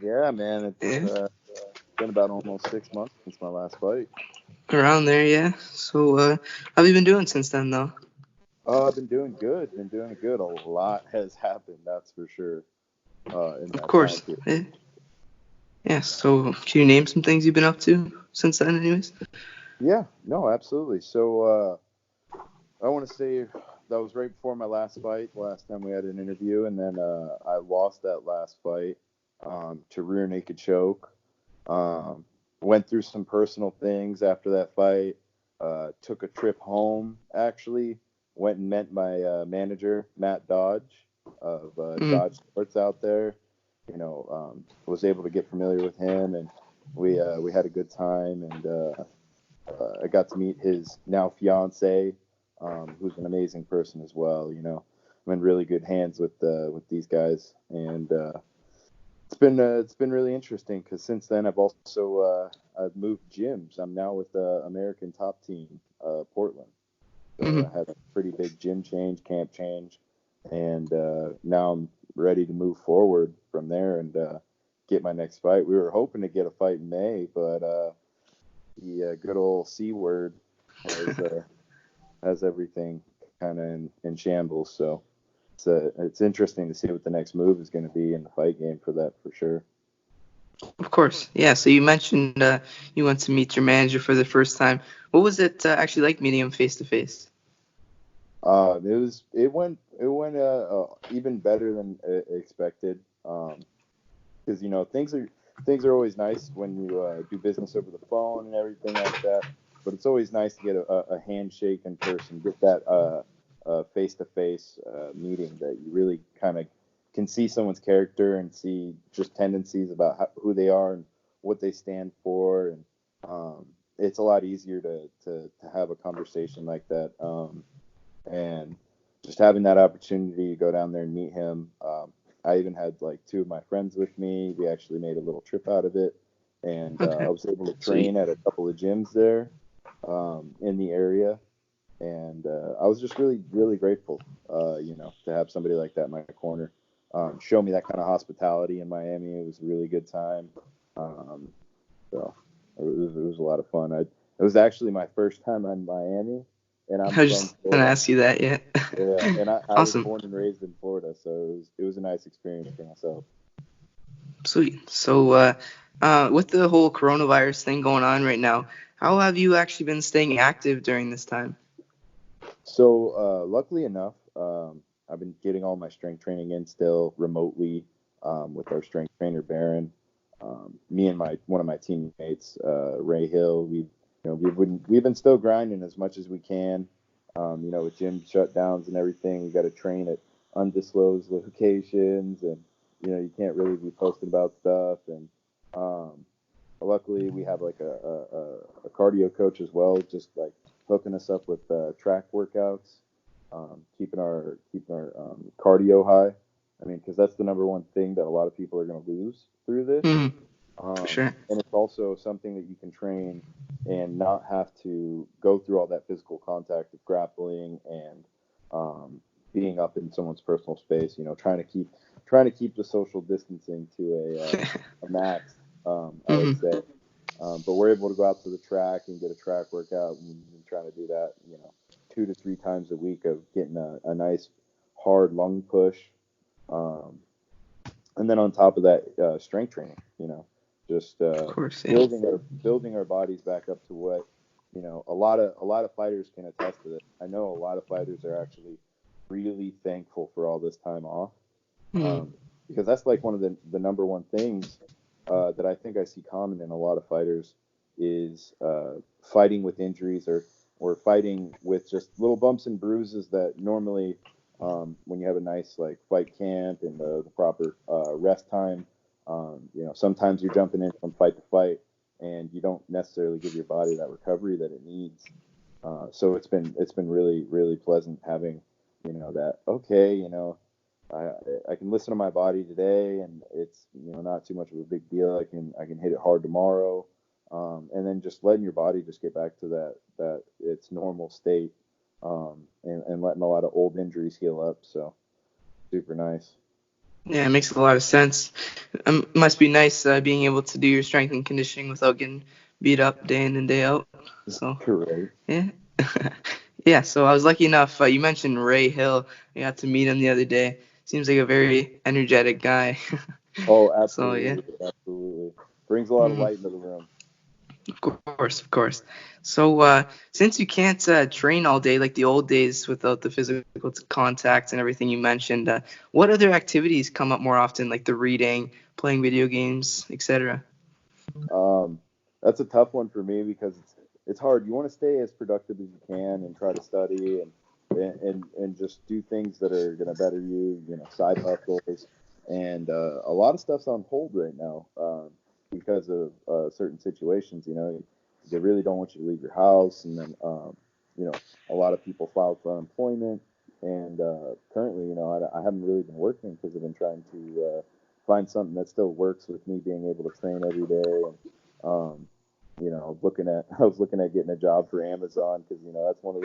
Yeah, man, it's Yeah, been about almost 6 months since my last fight. around there. Yeah. So, how have you been doing since then, though? I've been doing good. Been doing good. A lot has happened, that's for sure. In Of that time course. period. Yeah. Yeah. So, can you name some things you've been up to since then, anyways? Yeah, no, absolutely. So I want to say that was right before my last fight. Last time we had an interview, and then I lost that last fight to rear naked choke. Um, Went through some personal things after that fight. Took a trip home, actually. Went and met my manager, Matt Dodge, of Mm, Dodge Sports out there. Was able to get familiar with him, and we had a good time. And I got to meet his now fiance, who's an amazing person as well. I'm in really good hands with these guys, and it's been really interesting because since then I've moved gyms. I'm now with the American Top Team, Portland. So mm. I had a pretty big gym change, camp change, and now I'm ready to move forward from there and get my next fight. We were hoping to get a fight in May, but the good old C word has has everything kind of in shambles. So it's interesting to see what the next move is going to be in the fight game for that for sure. Of course. Yeah. So you mentioned you went to meet your manager for the first time. What was it actually like meeting him face to face? It went even better than expected. Because things are always nice when you do business over the phone and everything like that. But it's always nice to get a handshake in person, get that face-to-face meeting that you really kind of can see someone's character and see just tendencies about who they are and what they stand for, and it's a lot easier to have a conversation like that. And just having that opportunity to go down there and meet him. I even had like two of my friends with me. We actually made a little trip out of it, and I Okay. was able to Sweet. train at a couple of gyms there in the area, and I was just really, really grateful, to have somebody like that in my corner. Show me that kind of hospitality in Miami. It was a really good time. Um, so it was a lot of fun. It was actually my first time in Miami, and I'm I was from just gonna Florida. ask you that. Yeah. Yeah, and I was Awesome. born and raised in Florida, so it was a nice experience for myself. Sweet. So, with the whole coronavirus thing going on right now, how have you actually been staying active during this time? So luckily enough, I've been getting all my strength training in still remotely with our strength trainer Baron. Me and my one of my teammates, Ray Hill, we've been still grinding as much as we can. With gym shutdowns and everything, we got to train at undisclosed locations, and you can't really be posting about stuff. And um, luckily, we have like a cardio coach as well, just like hooking us up with track workouts, keeping our cardio high. I mean, because that's the number one thing that a lot of people are going to lose through this. Hmm. For sure. And it's also something that you can train and not have to go through all that physical contact of grappling and being up in someone's personal space. Trying to keep the social distancing to a max. I would Hmm. say. But we're able to go out to the track and get a track workout, and we've been trying to do that, 2 to 3 times a week of getting a nice hard lung push. Um, and then on top of that, strength training, just Of course. Yeah. building our bodies back up to what, a lot of fighters can attest to this. I know a lot of fighters are actually really thankful for all this time off, Hmm. um, because that's like one of the number one things that I think I see common in a lot of fighters is fighting with injuries or fighting with just little bumps and bruises that normally, when you have a nice like fight camp and the proper rest time, sometimes you're jumping in from fight to fight and you don't necessarily give your body that recovery that it needs. So it's been really, really pleasant having, that, okay, I I can listen to my body today, and it's not too much of a big deal. I can hit it hard tomorrow, and then just letting your body just get back to that its normal state, and letting a lot of old injuries heal up. So super nice. Yeah, it makes a lot of sense. Must be nice being able to do your strength and conditioning without getting beat up day in and day out. So, Correct. yeah. Yeah, so I was lucky enough. You mentioned Ray Hill. I got to meet him the other day. Seems like a very energetic guy. Oh, So, yeah. absolutely, absolutely. Brings a lot of Mm, light into the room. of course, of course. So, since you can't train all day like the old days without the physical contact and everything you mentioned, what other activities come up more often, like the reading, playing video games, etc.? Um, that's a tough one for me because it's hard. You want to stay as productive as you can and try to study and just do things that are going to better you. You know, side hustles, and a lot of stuff's on hold right now because of certain situations. You know, they really don't want you to leave your house, and then you know, a lot of people filed for unemployment. And currently, you know, I haven't really been working because I've been trying to find something that still works with me being able to train every day. And you know, I was looking at getting a job for Amazon because you know that's one of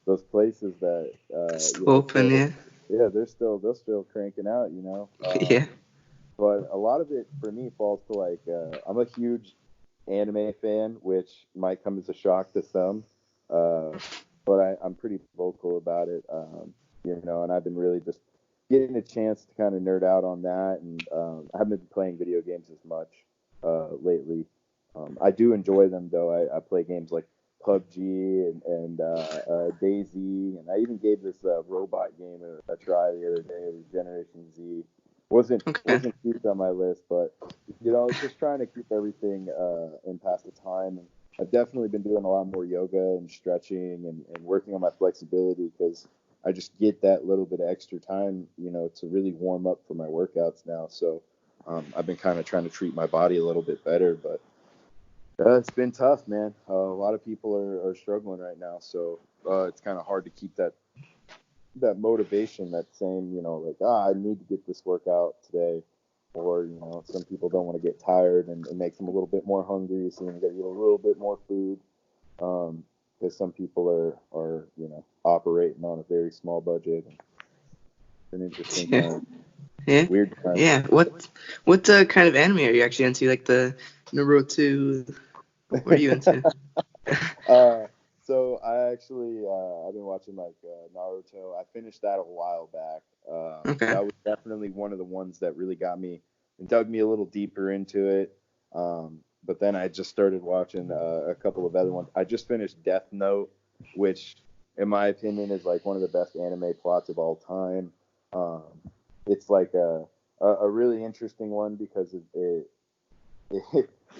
those places that Still you know open, still yeah. yeah they're still cranking out. You know, Yeah. but a lot of it for me falls to like I'm a huge anime fan, which might come as a shock to some, uh, but I'm pretty vocal about it. You know, and I've been really just getting a chance to kind of nerd out on that, and I haven't been playing video games as much lately. I do enjoy them though. I play games like PUBG and Daisy, and I even gave this robot game a try the other day. It was Generation Z. Okay. Wasn't huge on my list, but you know, just trying to keep everything and pass the time. And I've definitely been doing a lot more yoga and stretching and working on my flexibility because I just get that little bit of extra time, you know, to really warm up for my workouts now. So I've been kind of trying to treat my body a little bit better, but it's been tough, man. A lot of people are struggling right now, so it's kind of hard to keep that motivation, that same, you know, like, I need to get this workout today. Or, you know, some people don't want to get tired and it makes them a little bit more hungry, so you got to eat a little bit more food. Because some people you know, operating on a very small budget. And it's an interesting Yeah. time, Yeah. weird time. Yeah. What kind of anime are you actually into? Like the Naruto? What are you into? uh, so I actually I've been watching like Naruto. I finished that a while back. Okay. That was definitely one of the ones that really got me and dug me a little deeper into it. But then I just started watching a couple of other ones. I just finished Death Note, which in my opinion is like one of the best anime plots of all time. Um, it's like a really interesting one because it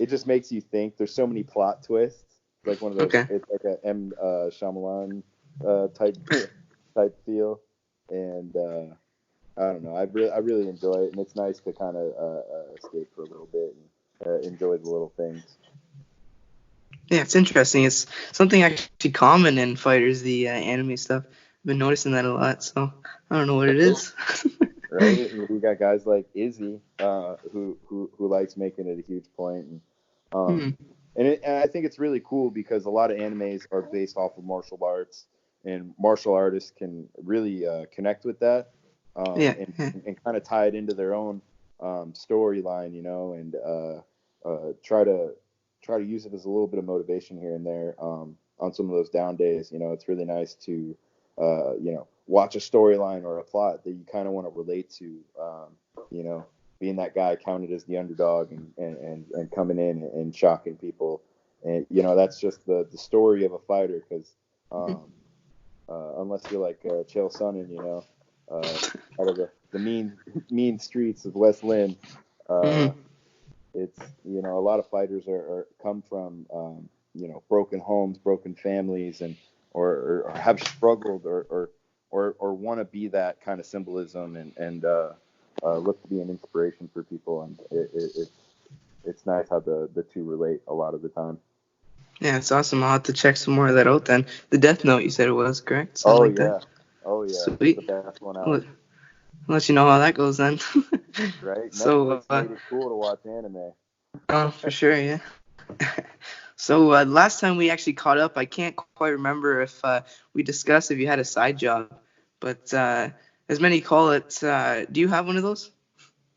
just makes you think. There's so many plot twists. It's like one of those. Okay. It's like a M Shyamalan type type feel, and I don't know. I really enjoy it, and it's nice to kind of escape for a little bit and enjoy the little things. Yeah, it's interesting. It's something actually common in fighters, the anime stuff. I've been noticing that a lot, so I don't know what it is. Right? And we got guys like Izzy, who likes making it a huge point, Hmm. um, and I think it's really cool because a lot of animes are based off of martial arts, and martial artists can really connect with that, Yeah. Yeah. and kind of tie it into their own storyline, you know, and try to use it as a little bit of motivation here and there on some of those down days. You know, it's really nice to you know, watch a storyline or a plot that you kind of want to relate to. You know, being that guy counted as the underdog and coming in and shocking people, and you know that's just the story of a fighter. Because unless you're like Chael Sonnen, you know, out of the mean streets of West Lynn, uh, Hmm. it's you know a lot of fighters are come from you know broken homes, broken families, and or have struggled or want to be that kind of symbolism and look to be an inspiration for people, and it's nice how the two relate a lot of the time. Yeah, it's awesome. I'll have to check some more of that out then. The Death Note you said it was, correct? Something Oh like that. yeah, oh yeah, it's the Sweet. best one I'll out. let, I'll let you know how that goes then. Right? So, Netflix made it cool to watch anime. oh, for sure, yeah. So last time we actually caught up, I can't quite remember if we discussed if you had a side job, but as many call it, do you have one of those?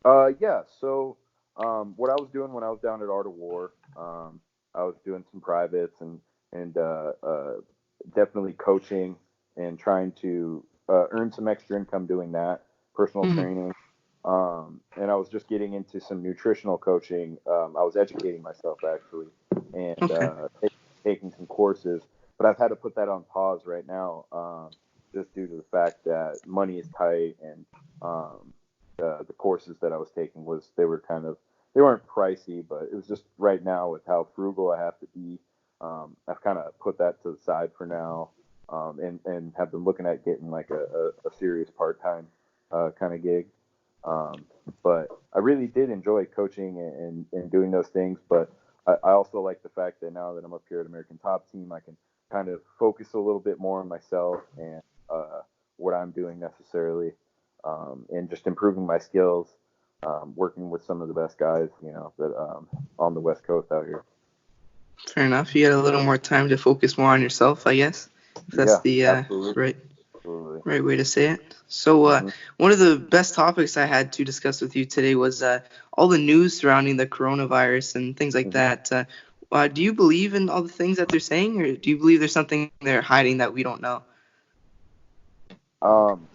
Yeah. So, what I was doing when I was down at Art of War, I was doing some privates and definitely coaching and trying to earn some extra income doing that, personal Mm-hmm. training. And I was just getting into some nutritional coaching. I was educating myself actually, and Okay. taking some courses. But I've had to put that on pause right now, just due to the fact that money is tight and um, the courses that I was taking they weren't pricey, but it was just right now with how frugal I have to be. I've kind of put that to the side for now, and have been looking at getting like a serious part time kind of gig. Um, but I really did enjoy coaching and doing those things. But I also like the fact that now that I'm up here at American Top Team, I can kind of focus a little bit more on myself and what I'm doing necessarily, and just improving my skills, working with some of the best guys, that on the West Coast out here. Fair enough. You got a little more time to focus more on yourself, I guess, if that's Yeah, the absolutely, right absolutely. right way to say it. So, Hmm. one of the best topics I had to discuss with you today was all the news surrounding the coronavirus and things like Hmm. that. Do you believe in all the things that they're saying, or do you believe there's something they're hiding that we don't know?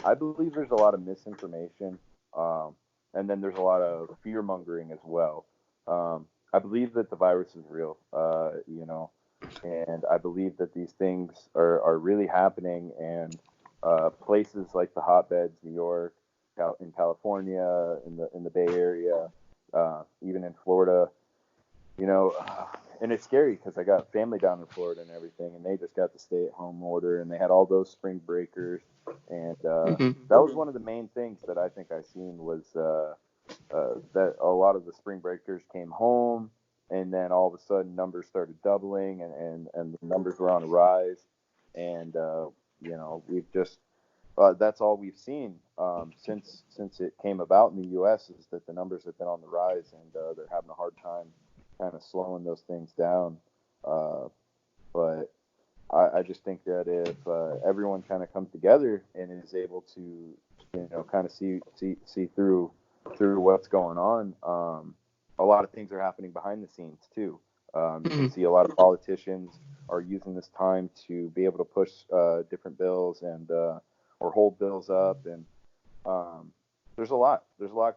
I believe there's a lot of misinformation, um, and then there's a lot of fear mongering as well. I believe that the virus is real, and I believe that these things are really happening, and places like the hotbeds, New York, in California, in the Bay Area, even in Florida, you know, and it's scary because I got family down in Florida and everything, and they just got the stay-at-home order, and they had all those spring breakers, and Hmm. that was one of the main things that I think I seen was that a lot of the spring breakers came home, and then all of a sudden numbers started doubling, and the numbers were on a rise, and we've just that's all we've seen since it came about in the U.S. is that the numbers have been on the rise, and they're having a hard time kind of slowing those things down. Uh, but I just think that if everyone kind of comes together and is able to, kind of see through what's going on, a lot of things are happening behind the scenes too. You can Hmm. see a lot of politicians are using this time to be able to push different bills and or hold bills up, and um, there's a lot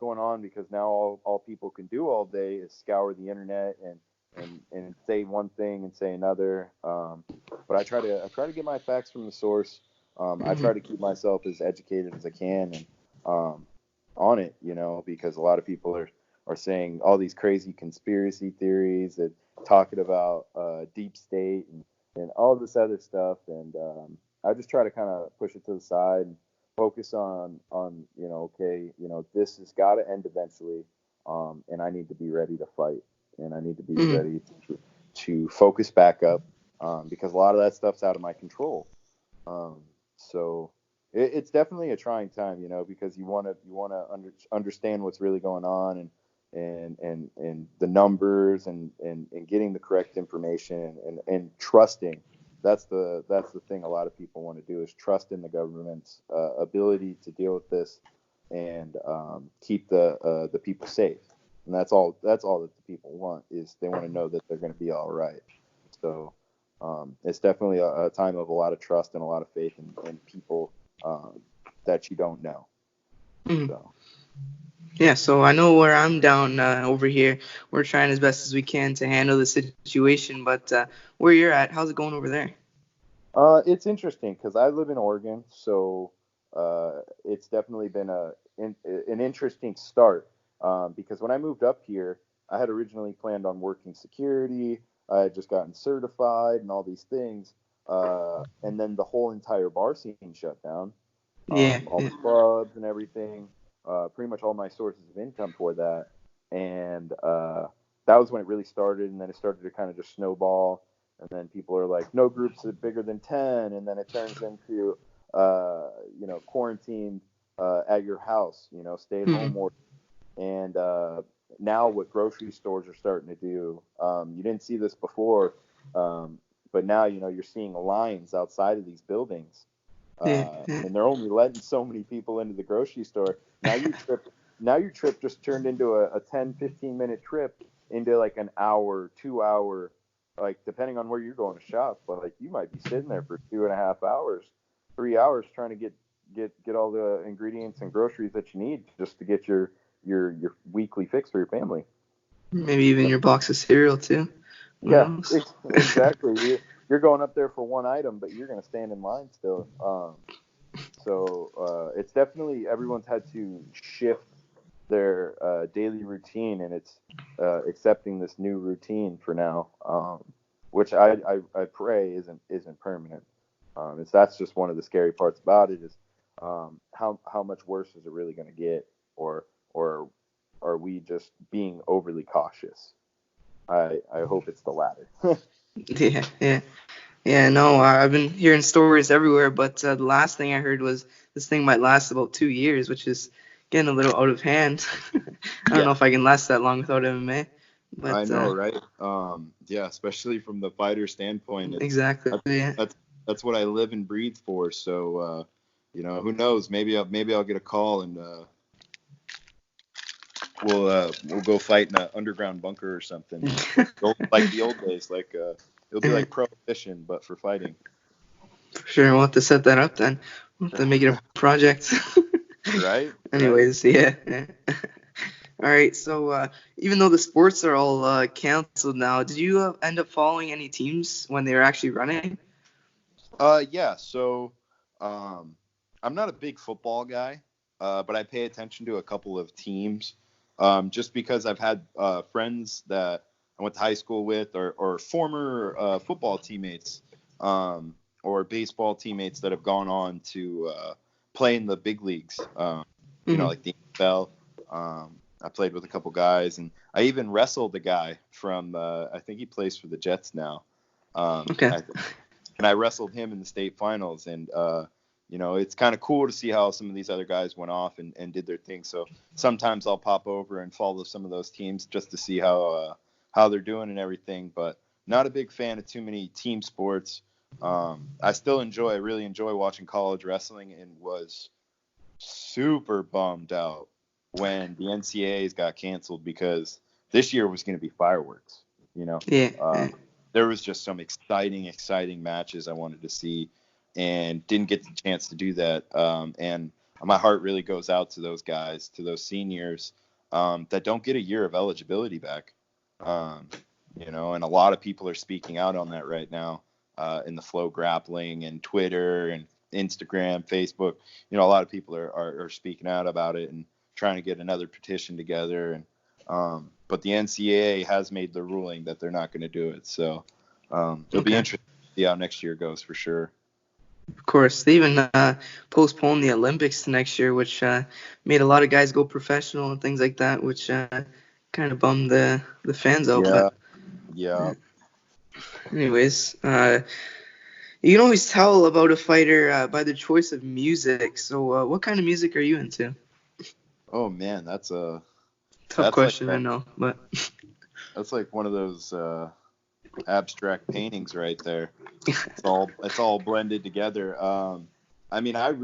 going on because now all people can do all day is scour the internet and say one thing and say another. But I try to get my facts from the source. I Hmm. try to keep myself as educated as I can and on it, because a lot of people are saying all these crazy conspiracy theories and talking about deep state and all this other stuff, and I just try to kind of push it to the side and focus on okay, this has got to end eventually, and I need to be ready to fight, and I need to be Hmm. ready to focus back up, because a lot of that stuff's out of my control. So it's definitely a trying time, because you want to understand what's really going on, and the numbers and getting the correct information and trusting. That's the thing a lot of people want to do is trust in the government's ability to deal with this and keep the people safe. And that's all that the people want is they want to know that they're going to be all right. So it's definitely a time of a lot of trust and a lot of faith in people um, that you don't know. Hmm. So Yeah, so I know where I'm down over here. We're trying as best as we can to handle the situation, but where you're at, how's it going over there? it's interesting because I live in Oregon, so it's definitely been an interesting start, because when I moved up here, I had originally planned on working security. I had just gotten certified and all these things, and then the whole entire bar scene shut down. Yeah, All yeah. the clubs and everything, pretty much all my sources of income for that. And that was when it really started. And then it started to kind of just snowball. And then people are like, no groups are bigger than 10. And then it turns into, quarantine at your house, stay at home Hmm. more. And now what grocery stores are starting to do, you didn't see this before, um, but now, you're seeing lines outside of these buildings, Yeah, yeah. and they're only letting so many people into the grocery store. Now you trip. now your trip just turned into a 10, 15-minute trip into like an hour, 2 hour, like depending on where you're going to shop. But like you might be sitting there for 2.5 hours, 3 hours trying to get all the ingredients and groceries that you need just to get your weekly fix for your family. Maybe even your box of cereal too. Who Yeah, knows? exactly. You're going up there for one item, but you're going to stand in line still. So it's definitely everyone's had to shift their daily routine, and it's accepting this new routine for now, which I pray isn't permanent. That's just one of the scary parts about it is how much worse is it really going to get, or are we just being overly cautious? I hope it's the latter. Yeah, yeah. Yeah, no, I've been hearing stories everywhere, but the last thing I heard was this thing might last about 2 years, which is getting a little out of hand. I don't know Yeah, if I can last that long without MMA, I but know, right? Yeah, especially from the fighter standpoint, exactly, that's yeah. that's what I live and breathe for. So, who knows? Maybe I'll get a call and we'll go fight in an underground bunker or something, like the old days. Like it'll be like prohibition, but for fighting. For sure, we'll have to set that up then. We'll have to make it a project. Right? Right? Anyways, yeah. All right, so even though the sports are all canceled now, did you end up following any teams when they were actually running? Yeah. So, um, I'm not a big football guy, but I pay attention to a couple of teams, just because I've had friends that I went to high school with, or former football teammates, or baseball teammates that have gone on to play in the big leagues. Hmm. Like the NFL. I played with a couple guys, and I even wrestled a guy from. I think he plays for the Jets now. Okay. And I wrestled him in the state finals. And it's kind of cool to see how some of these other guys went off and did their thing. So sometimes I'll pop over and follow some of those teams just to see how they're doing and everything. But not a big fan of too many team sports. I still really enjoy watching college wrestling, and was super bummed out when the NCAAs got canceled because this year was going to be fireworks. You know, Yeah. uh, there was just some exciting matches I wanted to see, and didn't get the chance to do that. And my heart really goes out to those guys, to those seniors that don't get a year of eligibility back. Um, and a lot of people are speaking out on that right now, in the Flow Grappling and Twitter and Instagram, Facebook. A lot of people are speaking out about it and trying to get another petition together. And but the NCAA has made the ruling that they're not going to do it. So it'll be Okay. interesting to see how next year goes for sure. Of course, they even postponed the Olympics to next year, which made a lot of guys go professional and things like that, which kind of bummed the fans out. Yeah, But yeah. anyways, you can always tell about a fighter by their choice of music. So, what kind of music are you into? Oh man, that's Tough that's like question, I know, but that's like one of those abstract paintings right there. It's all blended together. I mean, it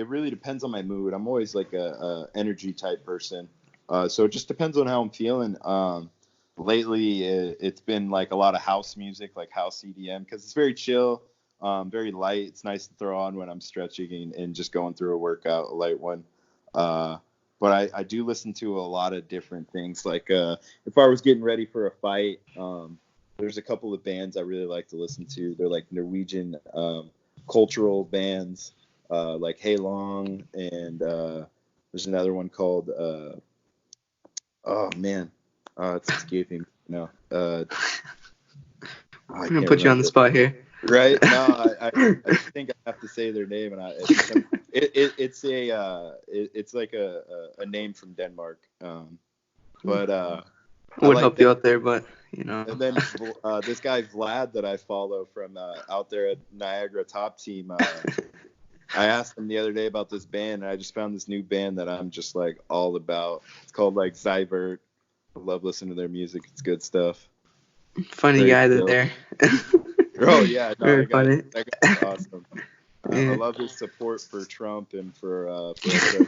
really depends on my mood. I'm always like a energy type person, so it just depends on how I'm feeling. Lately, it's been like a lot of house music, like house EDM, because it's very chill, very light. It's nice to throw on when I'm stretching and just going through a workout, a light one. Uh, but I do listen to a lot of different things. Like if I was getting ready for a fight, there's a couple of bands I really like to listen to. They're like Norwegian cultural bands, like Hey Long, and there's another one called oh man, it's escaping now. I I'm gonna can't put you on the remember. spot here. Right? No, I think I have to say their name, and it's like a name from Denmark. But I Would like help you them. out there, but you know. And then this guy Vlad that I follow from out there at Niagara Top Team, I asked him the other day about this band, and I just found this new band that I'm just like all about. It's called like Zybert. I love listening to their music. It's good stuff. Funny Very guy chill. there. Oh yeah, no, Very funny. that guy's awesome. I Yeah. love his support for Trump and for Russia.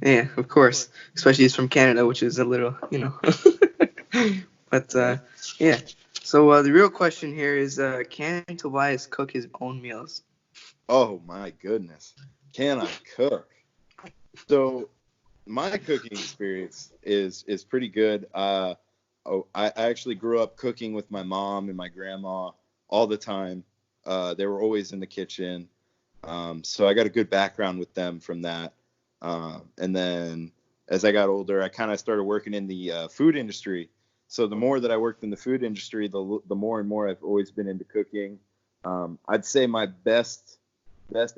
Yeah, of course. Especially he's from Canada, which is a little, But Yeah. yeah. So the real question here is, can Tobias cook his own meals? Oh my goodness. Can I cook? So my cooking experience is pretty good. I actually grew up cooking with my mom and my grandma all the time. They were always in the kitchen. So I got a good background with them from that. And then as I got older, I kind of started working in the food industry. So the more that I worked in the food industry, the more and more I've always been into cooking. I'd say my best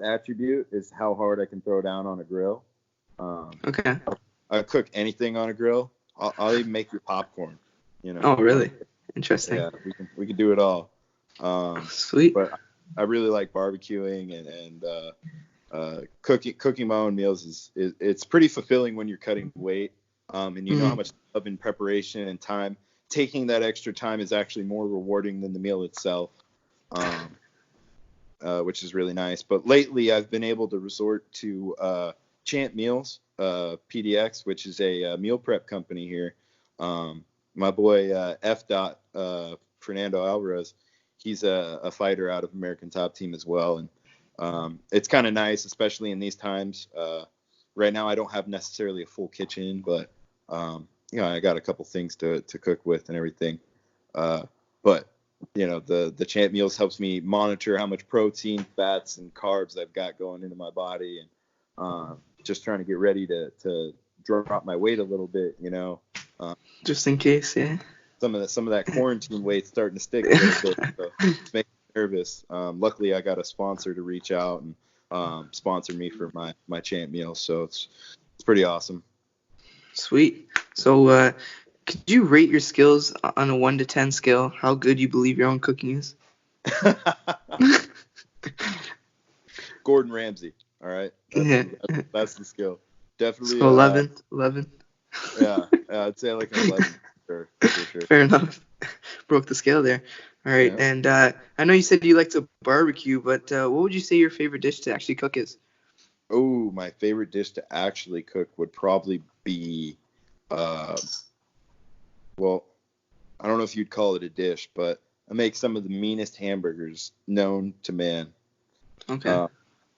attribute is how hard I can throw down on a grill. Um, Okay. I cook anything on a grill. I'll even make your popcorn. Oh, On a, really? Interesting. yeah, we can do it all. Um, Sweet. but I really like barbecuing and cooking my own meals is it's pretty fulfilling when you're cutting weight. And you know how Mhm. much love and preparation and time. Taking that extra time is actually more rewarding than the meal itself. Um, which is really nice. But lately, I've been able to resort to Champ Meals, PDX, which is a meal prep company here. My boy F. Dot Fernando Alvarez, he's a fighter out of American Top Team as well, and it's kind of nice, especially in these times. Right now, I don't have necessarily a full kitchen, but I got a couple things to cook with and everything. But the Champ Meals helps me monitor how much protein, fats, and carbs I've got going into my body, and just trying to get ready to drop my weight a little bit. Just in case, yeah. Some of that quarantine weight's starting to stick a little bit, so it's making me nervous. Luckily, I got a sponsor to reach out and sponsor me for my Champ Meals, so it's pretty awesome. Sweet. So, could you rate your skills on a 1 to 10 scale? How good you believe your own cooking is? Gordon Ramsay. All right, Yeah. that's the skill. Definitely. So 11. 11. Yeah, I'd say like an 11 for sure. Fair enough. Broke the scale there. All right. Yeah. And I know you said you like to barbecue, but what would you say your favorite dish to actually cook is? Oh, my favorite dish to actually cook would probably be, uh, well, I don't know if you'd call it a dish, but I make some of the meanest hamburgers known to man. Okay. Uh,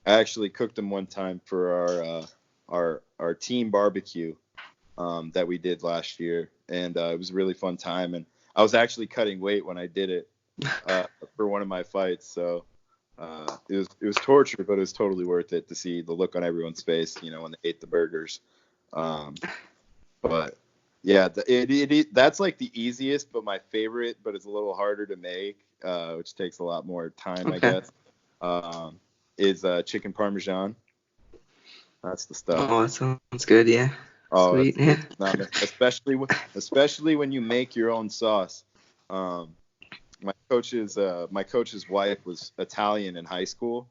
I actually cooked them one time for our team barbecue that we did last year, and it was a really fun time. And I was actually cutting weight when I did it for one of my fights, so it was torture, but it was totally worth it to see the look on everyone's face, when they ate the burgers. Um, but yeah, that's like the easiest, but my favorite, but it's a little harder to make, which takes a lot more time, I Okay. guess. Um, is chicken parmesan. That's the stuff. Oh, that sounds good. Yeah. Oh, Sweet. Yeah. it's not especially when you make your own sauce. Um, my coach's wife was Italian in high school,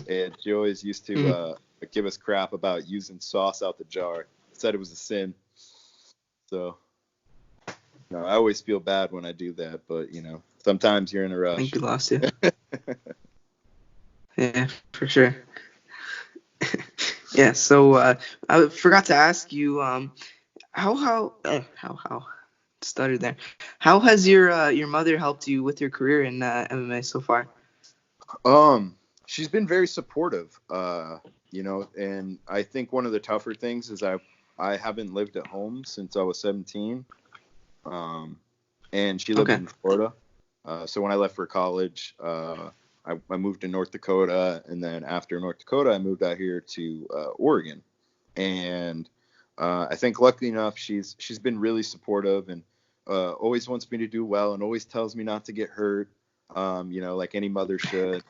and she always used to Mm. give us crap about using sauce out the jar. Said it was a sin. So I always feel bad when I do that, but sometimes you're in a I think rush. we lost you. Yeah, for sure. Yeah. So I forgot to ask you, how stuttered there. How has your mother helped you with your career in MMA so far? She's been very supportive. And I think one of the tougher things is I haven't lived at home since I was 17. Um, and she lives Okay. in Florida. So when I left for college, I moved to North Dakota, and then after North Dakota, I moved out here to Oregon. And I think luckily enough, she's been really supportive and always wants me to do well, and always tells me not to get hurt. Like any mother should.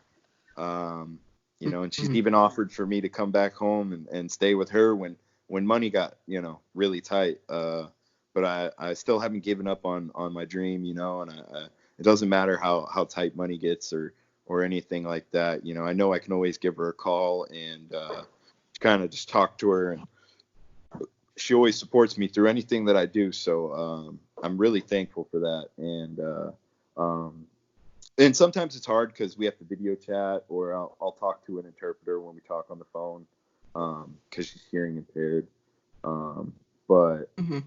Um, and she's Mhm. even offered for me to come back home and stay with her when money got really tight. But I still haven't given up on my dream, and it doesn't matter how tight money gets or anything like that. I know I can always give her a call and kind of just talk to her, and she always supports me through anything that I do. So I'm really thankful for that. And sometimes it's hard because we have to video chat, or I'll talk to an interpreter when we talk on the phone because she's hearing impaired. But Mhm.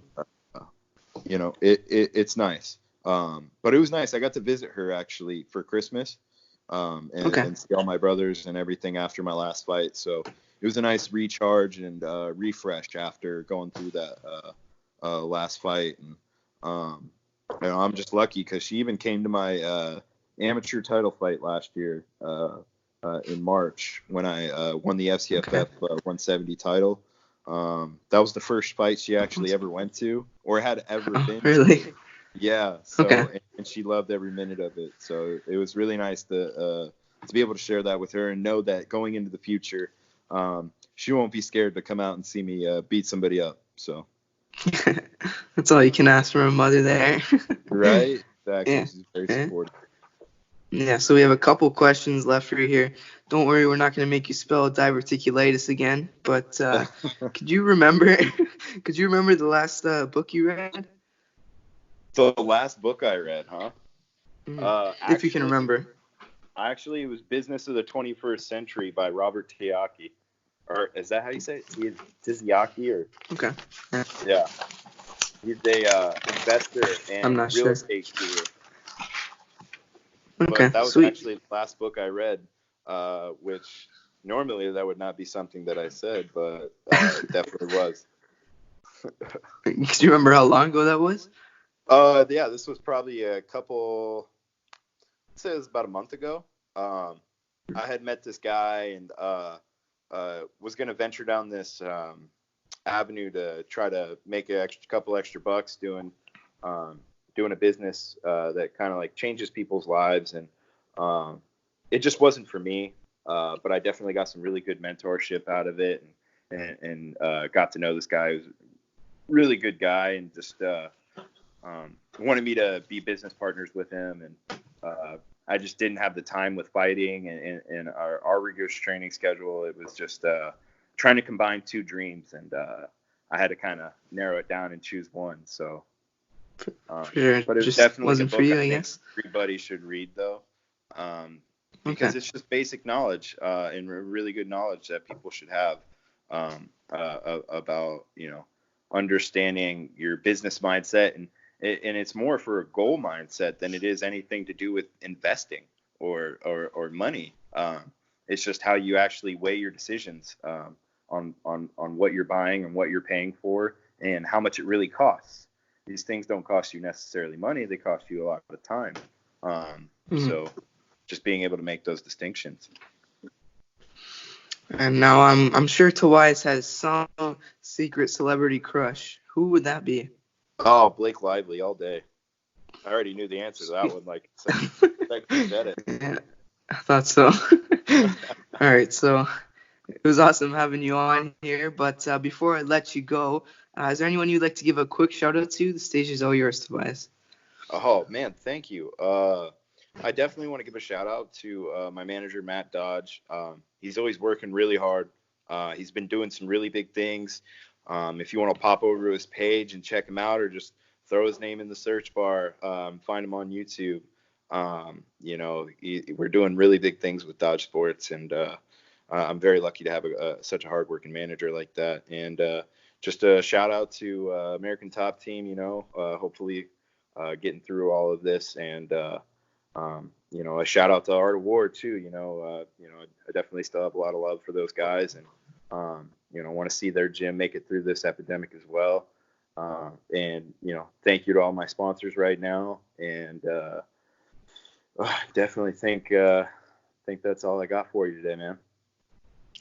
it's nice. But it was nice. I got to visit her actually for Christmas, Okay. and see all my brothers and everything after my last fight. So it was a nice recharge and refresh after going through that last fight. And I'm just lucky because she even came to my amateur title fight last year in March when I won the FCFF 170 title. That was the first fight she actually ever went to or had ever Oh, been to. really? Yeah, Okay. so and she loved every minute of it. So it was really nice to be able to share that with her and know that going into the future, she won't be scared to come out and see me beat somebody up. So That's all you can ask from a mother there. right, exactly. Yeah. She's very Yeah. supportive. Yeah, so we have a couple questions left for you here. Don't worry, we're not going to make you spell diverticulitis again. But could you remember? Could you remember the last book you read? So the last book I read, huh? If you can remember. Actually, it was Business of the 21st Century by Robert Kiyosaki. Or is that how you say it? Kiyosaki or Okay. Yeah. yeah. He's a investor I'm and not real sure. estate guru. Okay, But that was sweet. actually the last book I read, which normally that would not be something that I said, but it definitely was. Could you remember how long ago that was? Yeah, this was probably I'd say it was about a month ago. I had met this guy and was going to venture down this avenue to try to make a couple extra bucks doing a business that kind of like changes people's lives, and it just wasn't for me. But I definitely got some really good mentorship out of it, and got to know this guy who's a really good guy, and just wanted me to be business partners with him. And I just didn't have the time with fighting and our rigorous training schedule. It was just trying to combine two dreams, and I had to kind of narrow it down and choose one. So, For sure, but it was just definitely a wasn't for book you, I I think guess. everybody should read, though, Okay. because it's just basic knowledge and really good knowledge that people should have about understanding your business mindset, and it's more for a goal mindset than it is anything to do with investing or money. It's just how you actually weigh your decisions on what you're buying and what you're paying for and how much it really costs. These things don't cost you necessarily money; they cost you a lot of time. Mhm. So just being able to make those distinctions. And now I'm sure Tobias has some secret celebrity crush. Who would that be? Oh, Blake Lively all day. I already knew the answer to that one. Like, second you said it. Yeah, I thought so. All right, so it was awesome having you on here. But before I let you go, is there anyone you'd like to give a quick shout out to? The stage is all yours, Tobias. Oh man, thank you. I definitely want to give a shout out to my manager Matt Dodge. He's always working really hard. He's been doing some really big things. If you want to pop over to his page and check him out, or just throw his name in the search bar, find him on YouTube. We're doing really big things with Dodge Sports, and I'm very lucky to have such a hardworking manager like that. And just a shout out to American Top Team. Hopefully getting through all of this, and a shout out to Art of War too. I definitely still have a lot of love for those guys, and want to see their gym make it through this epidemic as well. And thank you to all my sponsors right now, and definitely think that's all I got for you today, man.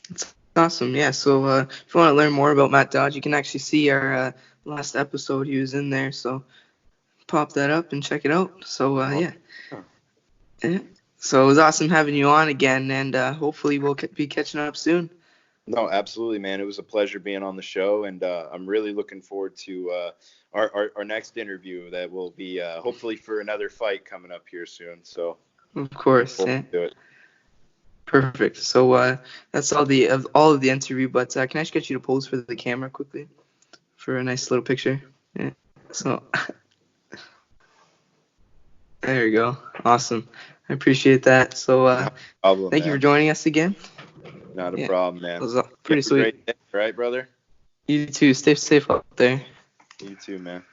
It's awesome. Yeah. So if you want to learn more about Matt Dodge, you can actually see our last episode. He was in there. So pop that up and check it out. So yeah. Yeah. So it was awesome having you on again, and hopefully we'll be catching up soon. No, absolutely, man. It was a pleasure being on the show, and I'm really looking forward to our next interview that will be hopefully for another fight coming up here soon. So, Of course. forward Yeah. to it. Perfect. So that's all of the interview. But can I just get you to pose for the camera quickly for a nice little picture? Yeah. So there you go. Awesome. I appreciate that. So Not a problem, thank you for man. joining us again. Not a Yeah. problem, It man. was You pretty have a sweet. great day, right, brother? You too. Stay safe out there. You too, man.